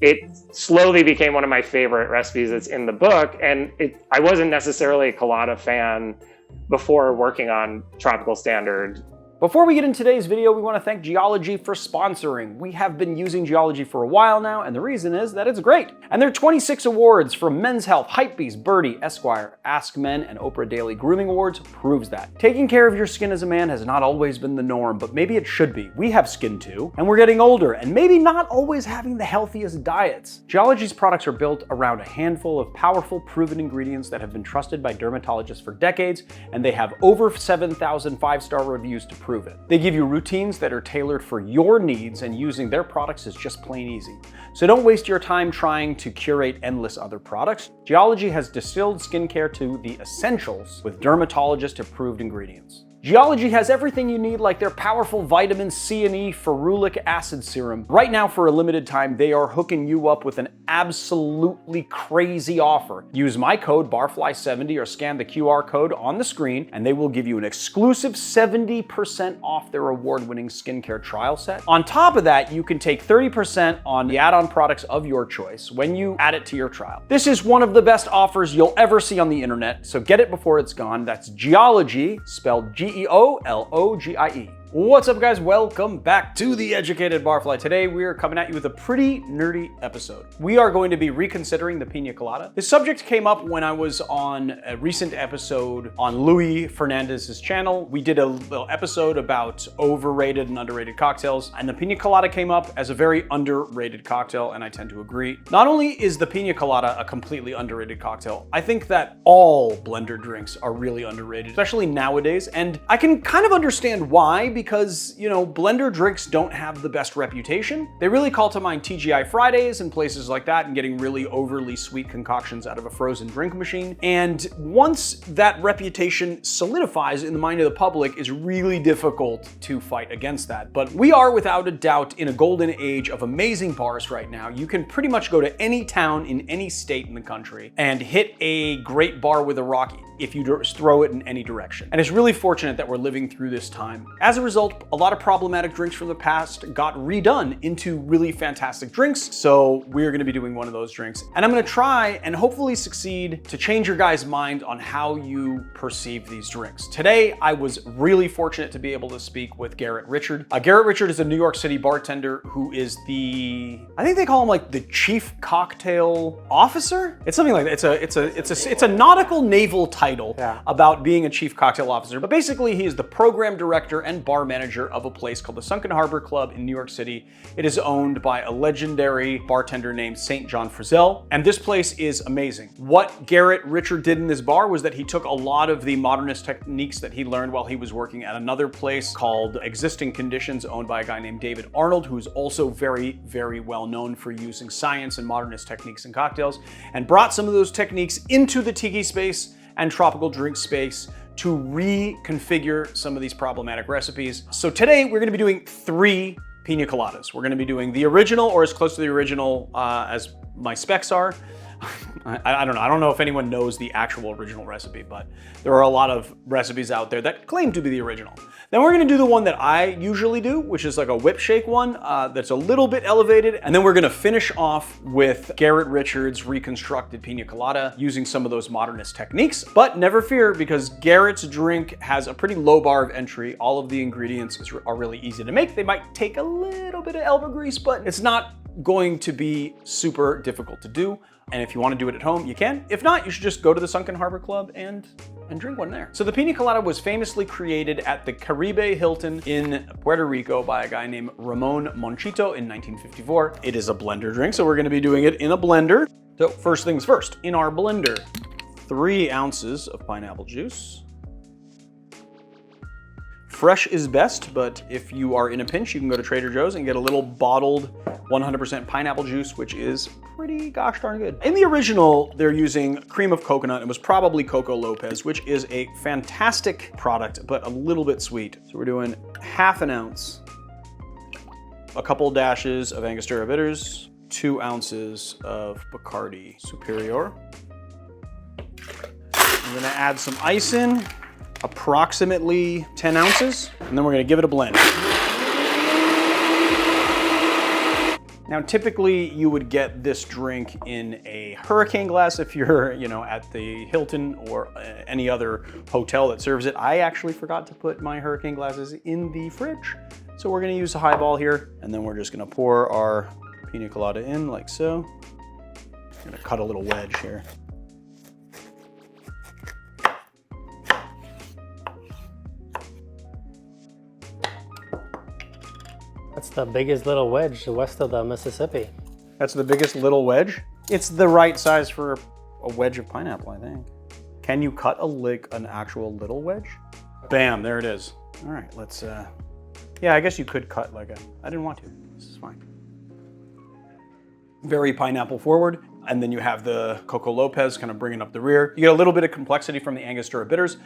it slowly became one of my favorite recipes that's in the book. And I wasn't necessarily a colada fan before working on Tropical Standard. Before we get into today's video, we want to thank Geology for sponsoring. We have been using Geology for a while now, and the reason is that it's great. And there are 26 awards from Men's Health, Hypebeast, Birdie, Esquire, Ask Men, and Oprah Daily Grooming Awards proves that. Taking care of your skin as a man has not always been the norm, but maybe it should be. We have skin too, and we're getting older, and maybe not always having the healthiest diets. Geology's products are built around a handful of powerful, proven ingredients that have been trusted by dermatologists for decades, and they have over 7,000 five-star reviews to prove it. They give you routines that are tailored for your needs, and using their products is just plain easy. So don't waste your time trying to curate endless other products. Geology has distilled skincare to the essentials with dermatologist-approved ingredients. Geology has everything you need, like their powerful vitamin C and E ferulic acid serum. Right now, for a limited time, they are hooking you up with an absolutely crazy offer. Use my code BARFLY70 or scan the QR code on the screen, and they will give you an exclusive 70% off their award-winning skincare trial set. On top of that, you can take 30% on the add-on products of your choice when you add it to your trial. This is one of the best offers you'll ever see on the internet, so get it before it's gone. That's Geology, spelled Geologie. What's up, guys? Welcome back to The Educated Barfly. Today we are coming at you with a pretty nerdy episode. We are going to be reconsidering the Pina Colada. This subject came up when I was on a recent episode on Louis Fernandez's channel. We did a little episode about overrated and underrated cocktails, and the Pina Colada came up as a very underrated cocktail, and I tend to agree. Not only is the Pina Colada a completely underrated cocktail, I think that all blender drinks are really underrated, especially nowadays, and I can kind of understand why, because, you know, blender drinks don't have the best reputation. They really call to mind TGI Fridays and places like that, and getting really overly sweet concoctions out of a frozen drink machine. And once that reputation solidifies in the mind of the public, it's really difficult to fight against that. But we are without a doubt in a golden age of amazing bars right now. You can pretty much go to any town in any state in the country and hit a great bar with a rock if you throw it in any direction. And it's really fortunate that we're living through this time. As a result, a lot of problematic drinks from the past got redone into really fantastic drinks. So we're gonna be doing one of those drinks. And I'm gonna try and hopefully succeed to change your guys' mind on how you perceive these drinks. Today, I was really fortunate to be able to speak with Garret Richard. Garret Richard is a New York City bartender who is I think they call him like the chief cocktail officer? It's something like that. It's a nautical naval title about being a chief cocktail officer. But basically, he is the program director and bar manager of a place called the Sunken Harbor Club in New York City. It is owned by a legendary bartender named St. John Frizzell, and this place is amazing. What Garret Richard did in this bar was that he took a lot of the modernist techniques that he learned while he was working at another place called Existing Conditions, owned by a guy named David Arnold, who's also very, very well known for using science and modernist techniques in cocktails, and brought some of those techniques into the tiki space and tropical drink space to reconfigure some of these problematic recipes. So today we're gonna be doing 3 Pina Coladas. We're gonna be doing the original, or as close to the original as my specs are. I don't know. I don't know if anyone knows the actual original recipe, but there are a lot of recipes out there that claim to be the original. Then we're gonna do the one that I usually do, which is like a whip shake one that's a little bit elevated. And then we're gonna finish off with Garret Richard's reconstructed Pina Colada using some of those modernist techniques. But never fear, because Garret's drink has a pretty low bar of entry. All of the ingredients are really easy to make. They might take a little bit of elbow grease, but it's not going to be super difficult to do. And if you want to do it at home, you can. If not, you should just go to the Sunken Harbor Club and drink one there. So the Pina Colada was famously created at the Caribe Hilton in Puerto Rico by a guy named Ramon Monchito in 1954. It is a blender drink, so we're going to be doing it in a blender. So first things first, in our blender, 3 ounces of pineapple juice. Fresh is best, but if you are in a pinch, you can go to Trader Joe's and get a little bottled 100% pineapple juice, which is pretty gosh darn good. In the original, they're using cream of coconut. It was probably Coco Lopez, which is a fantastic product, but a little bit sweet. So we're doing 1/2 ounce, a couple dashes of Angostura bitters, 2 ounces of Bacardi Superior. I'm gonna add some ice in, approximately 10 ounces, and then we're gonna give it a blend. Now, typically you would get this drink in a hurricane glass if you're, at the Hilton or any other hotel that serves it. I actually forgot to put my hurricane glasses in the fridge. So we're gonna use a highball here, and then we're just gonna pour our Pina Colada in like so. I'm gonna cut a little wedge here. That's the biggest little wedge west of the Mississippi. That's the biggest little wedge? It's the right size for a wedge of pineapple, I think. Can you cut an actual little wedge? Bam, there it is. All right, let's, yeah, I guess you could cut I didn't want to, this is fine. Very pineapple forward, and then you have the Coco Lopez kind of bringing up the rear. You get a little bit of complexity from the Angostura bitters.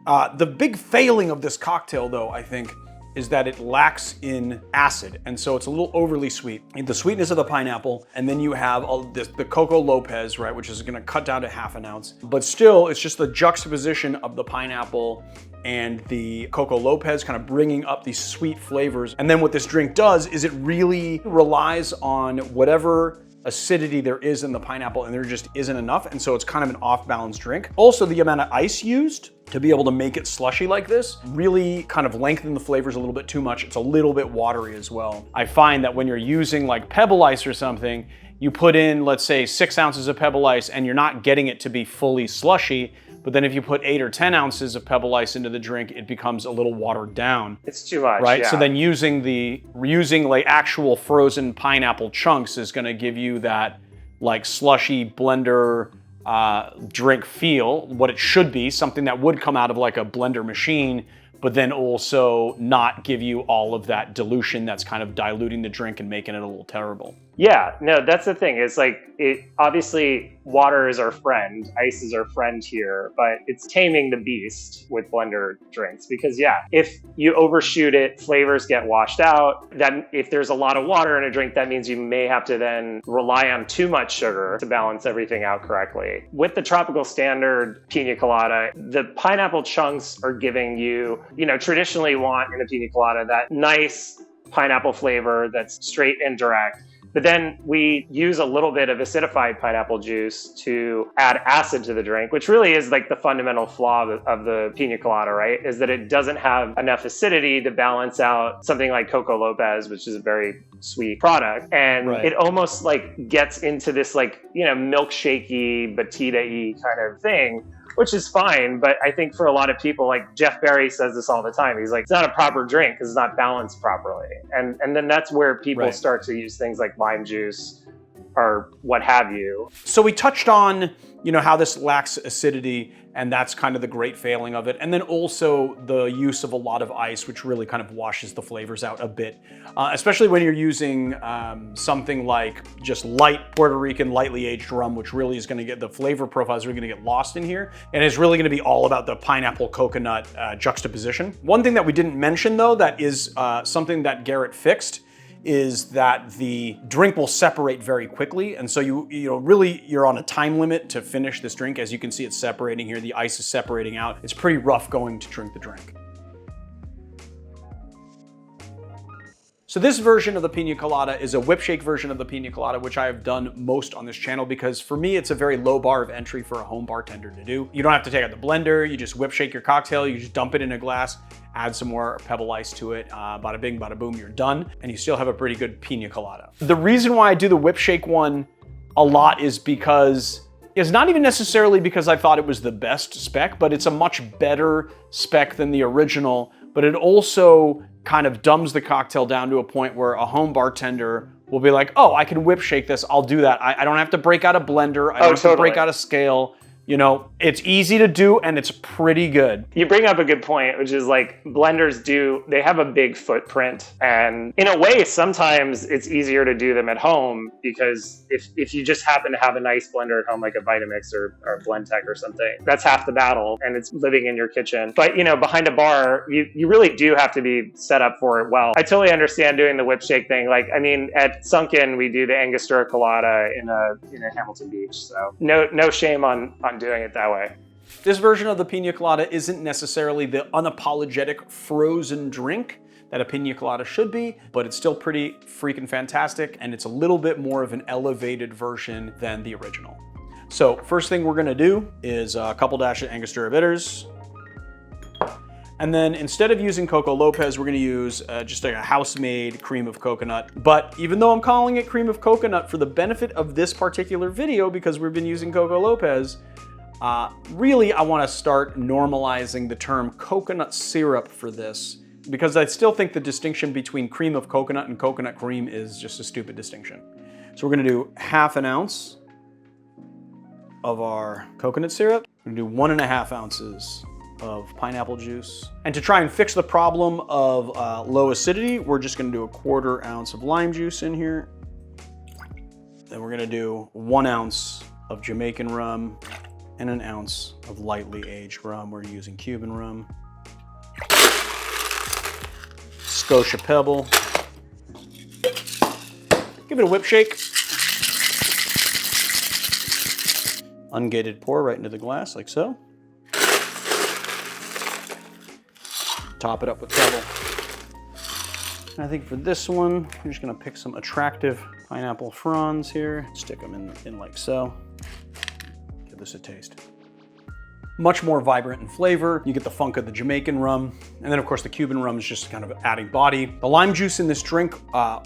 The big failing of this cocktail, though, I think, is that it lacks in acid, and so it's a little overly sweet. The sweetness of the pineapple, and then you have the Coco Lopez, right, which is gonna cut down to ½ an ounce. But still, it's just the juxtaposition of the pineapple and the Coco Lopez kind of bringing up these sweet flavors. And then what this drink does is it really relies on whatever acidity there is in the pineapple, and there just isn't enough, and so it's kind of an off-balance drink. Also, the amount of ice used to be able to make it slushy like this really kind of lengthen the flavors a little bit too much. It's a little bit watery as well. I find that when you're using like Pebble Ice or something, you put in, let's say, 6 ounces of Pebble Ice and you're not getting it to be fully slushy. But then if you put 8 or 10 ounces of Pebble Ice into the drink, it becomes a little watered down. It's too much, right? yeah. So then using like actual frozen pineapple chunks is gonna give you that like slushy blender drink feel, what it should be, something that would come out of like a blender machine, but then also not give you all of that dilution that's kind of diluting the drink and making it a little terrible. Yeah, no, that's the thing. It's like, obviously water is our friend, ice is our friend here, but it's taming the beast with blender drinks because yeah, if you overshoot it, flavors get washed out. That if there's a lot of water in a drink, that means you may have to then rely on too much sugar to balance everything out correctly. With the tropical standard Pina Colada, the pineapple chunks are giving you, traditionally want in a Pina Colada that nice pineapple flavor that's straight and direct. But then we use a little bit of acidified pineapple juice to add acid to the drink, which really is like the fundamental flaw of the Pina Colada, right? Is that it doesn't have enough acidity to balance out something like Coco Lopez, which is a very sweet product. And It almost like gets into this like, milkshakey, batida-y kind of thing, which is fine. But I think for a lot of people, like Jeff Berry says this all the time, he's like, it's not a proper drink because it's not balanced properly. And then that's where people start to use things like lime juice or what have you. So we touched on, how this lacks acidity, and that's kind of the great failing of it. And then also the use of a lot of ice, which really kind of washes the flavors out a bit, especially when you're using something like just light Puerto Rican, lightly aged rum, which really is gonna get, the flavor profiles are gonna get lost in here. And it's really gonna be all about the pineapple coconut juxtaposition. One thing that we didn't mention though, that is something that Garret fixed, is that the drink will separate very quickly. And so you're on a time limit to finish this drink. As you can see, it's separating here. The ice is separating out. It's pretty rough going to drink the drink. So this version of the Pina Colada is a whip shake version of the Pina Colada, which I have done most on this channel because for me, it's a very low bar of entry for a home bartender to do. You don't have to take out the blender, you just whip shake your cocktail, you just dump it in a glass, add some more Pebble Ice to it, bada bing, bada boom, you're done, and you still have a pretty good Pina Colada. The reason why I do the whip shake one a lot is because it's not even necessarily because I thought it was the best spec, but it's a much better spec than the original, but it also kind of dumbs the cocktail down to a point where a home bartender will be like, oh, I can whip shake this, I'll do that. I don't have to break out a blender, I don't have to break out a scale. It's easy to do and it's pretty good. You bring up a good point, which is like blenders they have a big footprint. And in a way, sometimes it's easier to do them at home because if you just happen to have a nice blender at home, like a Vitamix or a Blendtec or something, that's half the battle and it's living in your kitchen. But behind a bar, you really do have to be set up for it well. I totally understand doing the whip shake thing. At Sunken, we do the Angostura Colada in a Hamilton Beach. So no shame on doing it that way. This version of the Pina Colada isn't necessarily the unapologetic frozen drink that a Pina Colada should be, but it's still pretty freaking fantastic, and it's a little bit more of an elevated version than the original. So first thing we're gonna do is a couple dashes of Angostura bitters. And then instead of using Coco Lopez, we're gonna use just like a house-made cream of coconut. But even though I'm calling it cream of coconut for the benefit of this particular video, because we've been using Coco Lopez, really I wanna start normalizing the term coconut syrup for this, because I still think the distinction between cream of coconut and coconut cream is just a stupid distinction. So we're gonna do 1/2 ounce of our coconut syrup. We're gonna do 1.5 ounces of pineapple juice. And to try and fix the problem of low acidity, we're just gonna do 1/4 ounce of lime juice in here. Then we're gonna do 1 ounce of Jamaican rum and 1 ounce of lightly aged rum. We're using Cuban rum. Scotia Pebble. Give it a whip shake. Ungated pour right into the glass like so. Top it up with Pebble. And I think for this one, I'm just gonna pick some attractive pineapple fronds here, stick them in like so. Give this a taste. Much more vibrant in flavor. You get the funk of the Jamaican rum. And then of course the Cuban rum is just kind of adding body. The lime juice in this drink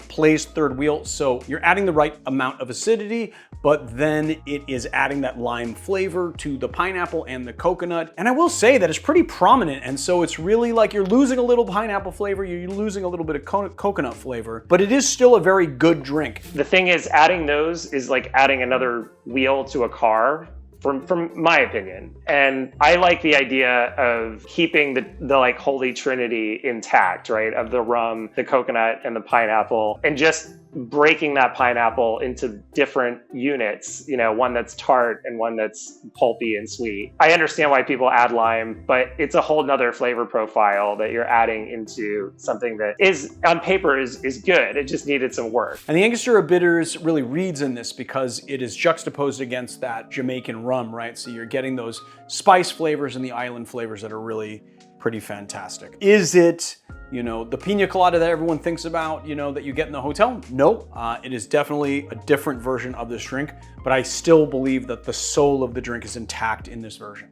plays third wheel. So you're adding the right amount of acidity, but then it is adding that lime flavor to the pineapple and the coconut. And I will say that it's pretty prominent. And so it's really like you're losing a little pineapple flavor, you're losing a little bit of coconut flavor, but it is still a very good drink. The thing is, adding those is like adding another wheel to a car. From my opinion. And I like the idea of keeping the like holy trinity intact, right? Of the rum, the coconut, and the pineapple, and just breaking that pineapple into different units, you know, one that's tart and one that's pulpy and sweet. I understand why people add lime, but it's a whole nother flavor profile that you're adding into something that is, on paper, is good. It just needed some work. And the Angostura bitters really reads in this because it is juxtaposed against that Jamaican rum, right? So you're getting those spice flavors and the island flavors that are really pretty fantastic. Is it, you know, the Pina Colada that everyone thinks about, you know, that you get in the hotel? No, it is definitely a different version of this drink, but I still believe that the soul of the drink is intact in this version.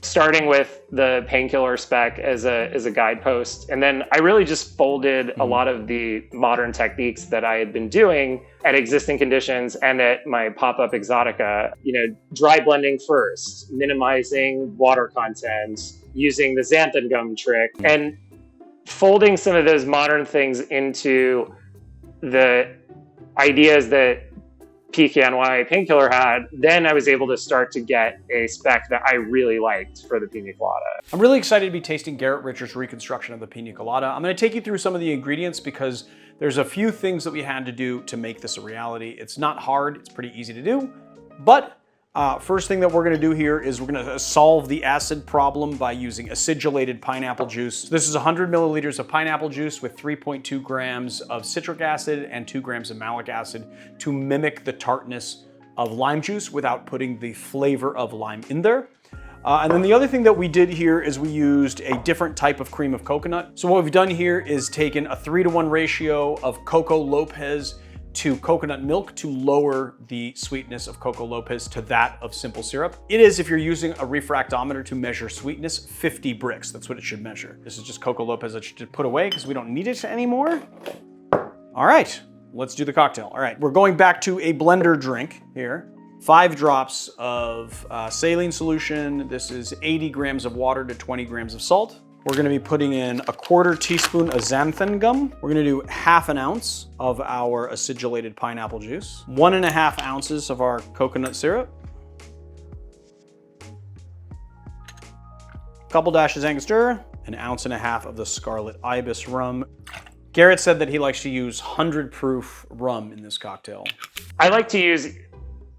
Starting with the painkiller spec as a guidepost, and then I really just folded a lot of the modern techniques that I had been doing at existing conditions and at my pop-up Exotica. You know, dry blending first, minimizing water content, using the Xanthan Gum trick, and folding some of those modern things into the ideas that PKNY Painkiller had. Then I was able to start to get a spec that I really liked for the Pina Colada. I'm really excited to be tasting Garret Richard's reconstruction of the Pina Colada. I'm gonna take you through some of the ingredients because there's a few things that we had to do to make this a reality. It's not hard, it's pretty easy to do, but first thing that we're gonna do here is we're gonna solve the acid problem by using acidulated pineapple juice. This is 100 milliliters of pineapple juice with 3.2 grams of citric acid and 2 grams of malic acid to mimic the tartness of lime juice without putting the flavor of lime in there. And then the other thing that we did here is we used a different type of cream of coconut. So what we've done here is taken a 3-to-1 ratio of Coco Lopez to coconut milk to lower the sweetness of Coco Lopez to that of simple syrup. It is, if you're using a refractometer to measure sweetness, 50 bricks. That's what it should measure. This is just Coco Lopez that you should put away because we don't need it anymore. All right, let's do the cocktail. All right, we're going back to a blender drink here. 5 drops of saline solution. This is 80 grams of water to 20 grams of salt. We're gonna be putting in a 1/4 teaspoon of Xanthan Gum. We're gonna do 1/2 ounce of our acidulated pineapple juice, 1.5 ounces of our coconut syrup, a couple dashes Angostura, 1.5 ounces of the Scarlet Ibis rum. Garret said that he likes to use 100 proof rum in this cocktail. I like to use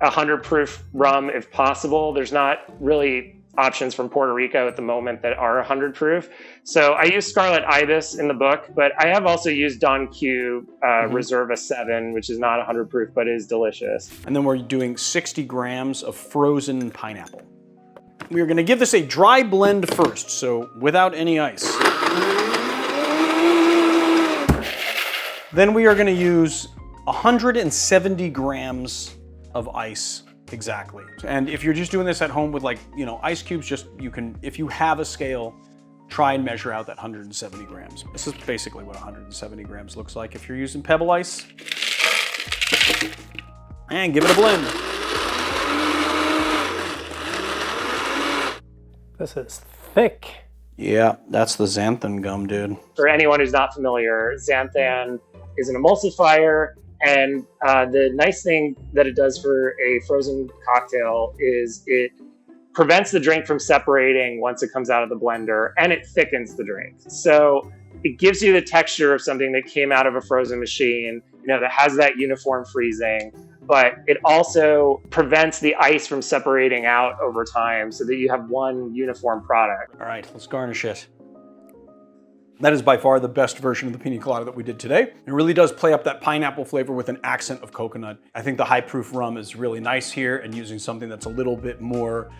100 proof rum if possible. There's not really options from Puerto Rico at the moment that are 100 proof. So I use Scarlet Ibis in the book, but I have also used Don Q Reserva 7, which is not 100 proof, but is delicious. And then we're doing 60 grams of frozen pineapple. We are gonna give this a dry blend first, so without any ice. Then we are gonna use 170 grams of ice exactly. And if you're just doing this at home with like, ice cubes, you can, if you have a scale, try and measure out that 170 grams. This is basically what 170 grams looks like if you're using pebble ice. And give it a blend. This is thick. Yeah, that's the xanthan gum, dude. For anyone who's not familiar, xanthan is an emulsifier, and the nice thing that it does for a frozen cocktail is it prevents the drink from separating once it comes out of the blender, and it thickens the drink. So it gives you the texture of something that came out of a frozen machine, that has that uniform freezing, but it also prevents the ice from separating out over time so that you have one uniform product. All right, let's garnish it. That is by far the best version of the Pina Colada that we did today. It really does play up that pineapple flavor with an accent of coconut. I think the high proof rum is really nice here, and using something that's a little bit more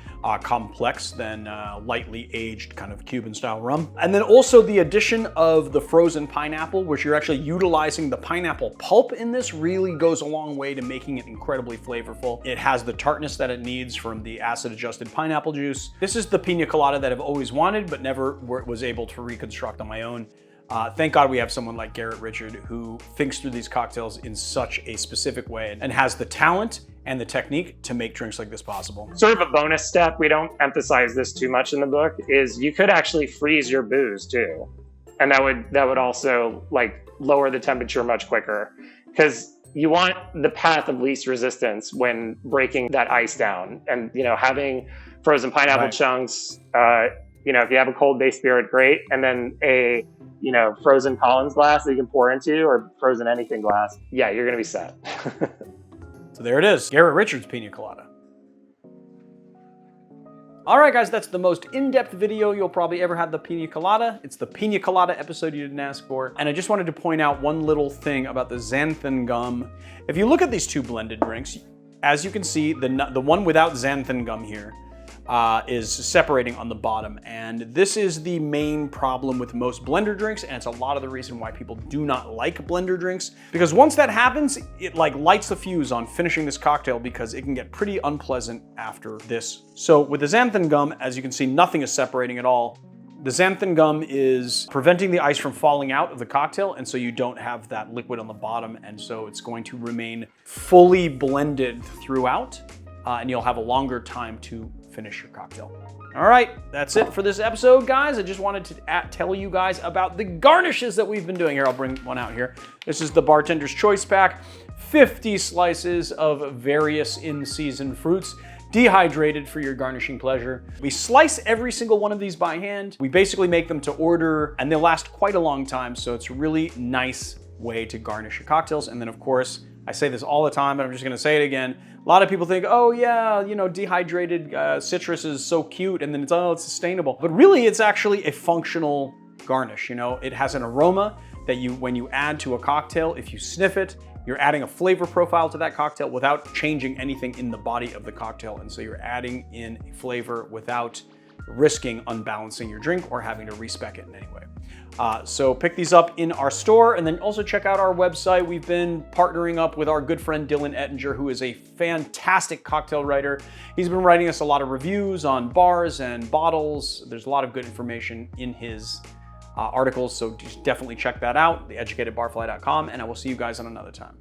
complex than lightly aged kind of Cuban style rum. And then also the addition of the frozen pineapple, which you're actually utilizing the pineapple pulp in this, really goes a long way to making it incredibly flavorful. It has the tartness that it needs from the acid adjusted pineapple juice. This is the Pina Colada that I've always wanted, but never was able to reconstruct on my own. Thank God we have someone like Garret Richard who thinks through these cocktails in such a specific way and has the talent and the technique to make drinks like this possible. Sort of a bonus step, we don't emphasize this too much in the book, is you could actually freeze your booze too. And that would also lower the temperature much quicker, because you want the path of least resistance when breaking that ice down. And having frozen pineapple chunks, if you have a cold-based spirit, great. And then a frozen Collins glass that you can pour into, or frozen anything glass, yeah, you're gonna be set. So there it is, Garret Richard's Pina Colada. All right, guys, that's the most in-depth video you'll probably ever have the Pina Colada. It's the Pina Colada episode you didn't ask for. And I just wanted to point out one little thing about the xanthan gum. If you look at these two blended drinks, as you can see, the one without xanthan gum here is separating on the bottom. And this is the main problem with most blender drinks, and it's a lot of the reason why people do not like blender drinks. Because once that happens, it lights the fuse on finishing this cocktail, because it can get pretty unpleasant after this. So with the xanthan gum, as you can see, nothing is separating at all. The xanthan gum is preventing the ice from falling out of the cocktail, and so you don't have that liquid on the bottom, and so it's going to remain fully blended throughout, and you'll have a longer time to finish your cocktail. All right, that's it for this episode, guys. I just wanted to tell you guys about the garnishes that we've been doing here. I'll bring one out here. This is the Bartender's Choice Pack, 50 slices of various in-season fruits, dehydrated for your garnishing pleasure. We slice every single one of these by hand. We basically make them to order, and they last quite a long time, so it's a really nice way to garnish your cocktails. And then, of course, I say this all the time, but I'm just gonna say it again. A lot of people think, oh yeah, dehydrated citrus is so cute, and then it's sustainable. But really, it's actually a functional garnish. It has an aroma that when you add to a cocktail, if you sniff it, you're adding a flavor profile to that cocktail without changing anything in the body of the cocktail. And so you're adding in flavor without risking unbalancing your drink or having to respec it in any way. So pick these up in our store, and then also check out our website. We've been partnering up with our good friend Dylan Ettinger, who is a fantastic cocktail writer. He's been writing us a lot of reviews on bars and bottles. There's a lot of good information in his articles, so just definitely check that out, theeducatedbarfly.com, and I will see you guys on another time.